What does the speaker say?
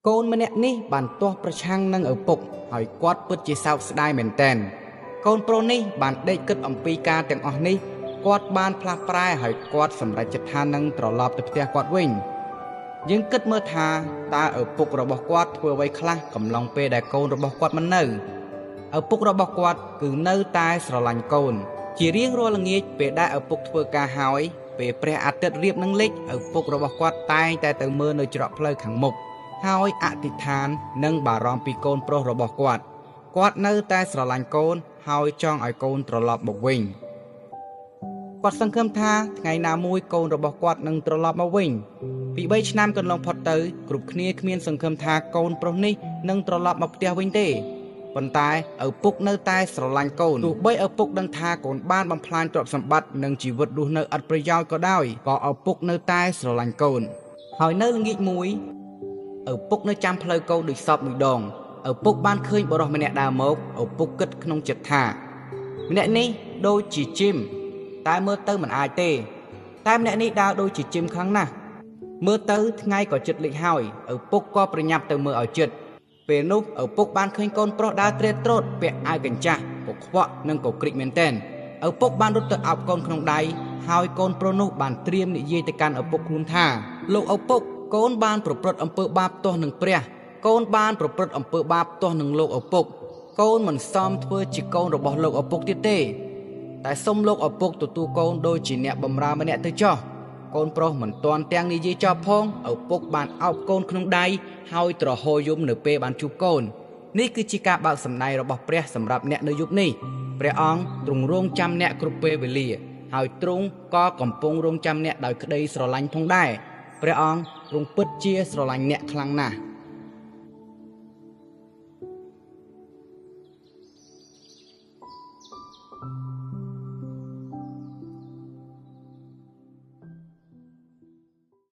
កូនម្នាក់នេះបានទាស់ប្រឆាំងនឹងឪពុកហើយគាត់ពិតជាសោកស្ដាយមែនទែនកូនប្រុសនេះបានដេកគិតអំពីការទាំងអស់នេះគាត់បានផ្លាស់ប្រែហើយគាត់សម្រេចចិត្តថានឹងត្រឡប់ទៅផ្ទះគាត់វិញយើងគិតមើលថាតើឪពុករបស់គាត់ធ្វើអ្វីខ្លះកំឡុងពេលដែលកូនរបស់គាត់មិននៅឪពុករបស់គាត់គឺនៅតែស្រឡាញ់កូនជារៀងរាល់ល្ងាចពេលដែលឪពុកធ្វើការហើយពេលព្រះអាទិត្យរៀបនឹងលិចឪពុករបស់គាត់តែងតែទៅមើលនៅច្រកផ្លូវខាងមុខហើយអធិដ្ឋាននិងបារម្ភពីកូនប្រុសរបស់គាត់នៅតែស្រឡាញ់កូនហើយចង់ឲ្យកូនត្រឡប់មកវិញគាត់សង្ឃឹមថាថ្ងៃណាមួយកូនរបស់គាត់នឹងត្រឡប់មកវិញពី3ឆ្នាំកន្លងផុតទៅគ្រប់គ្នាគ្មានសង្ឃឹមថាកូនប្រុសនេះនឹងត្រឡប់មកផ្ទះវិញទេប៉ុន្តែឪពុកនៅតែស្រឡាញ់កូនទោះបីឪពុកដឹងថាកូនបានបំផ្លាញទ្រព្យសម្បត្តិនិងជីវិតរស់នៅឥតប្រយោជន៍ក៏ដោយក៏ឪពុកនៅតែស្រឡាញ់កូនហើយនៅល្ងាចមួយឪពុកនៅចាំផ្លូវកូនដូចសពមួយដងឪពុកបានឃើញបុរសម្នាក់ដើរមកឪពុកគិតក្នុងចិត្តថាម្នាក់នេះដូចជាជីមតែមើលទៅមិនអាចទេតែម្នាក់នេះដើរដូចជាជីមខ្លាំងណាស់មើលទៅថ្ងៃក៏ជិតលិចហើយឪពុកក៏ប្រញាប់ទៅមើលឲ្យជិតពេលនោះឪពុកបានឃើញកូនប្រុសដើរត្រេតត្រោតពាក់អាវកញ្ចាស់កខ្វក់និងក៏ក្រិចមែនទែនឪពុកបានរត់ទៅអោបកូនក្នុងដៃហើយកូនប្រុសនោះបានត្រៀមនិយាយទៅកាន់ឪពុកខ្លួនថាលោកឪពុកកូនបានប្រព្រឹត្តអំពើបាបទាស់នឹងព្រះកូនបានប្រព្រឹត្តអំពើបាបទាស់នឹងលោកឪពុកកូនមិនសមធ្វើជាកូនរបស់លោកឪពុកទៀតទេតែសុំលោកឪពុកទទួលកូនដូចជាអ្នកបម្រើម្នាក់ទៅចោះកូនប្រុសមិនទាន់ទាំងនិយាយចប់ផងឪពុកបានអោបកូនក្នុងដៃហើយទ្រហោយំនៅពេលបានជួបកូននេះគឺជាការបើកសម្ដែងរបស់ព្រះសម្រាប់អ្នកនៅយុគនេះព្រះអង្គទ្រង់រង់ចាំអ្នកគ្រប់ពេលវេលាហើយទ្រង់ក៏កំពុងរង់ចាំអ្នកដោយក្តីស្រឡាញ់ផងដែរព្រះអង្គទ្រង់ពិតជាស្រឡាញ់អ្នកខ្លាំងណាស់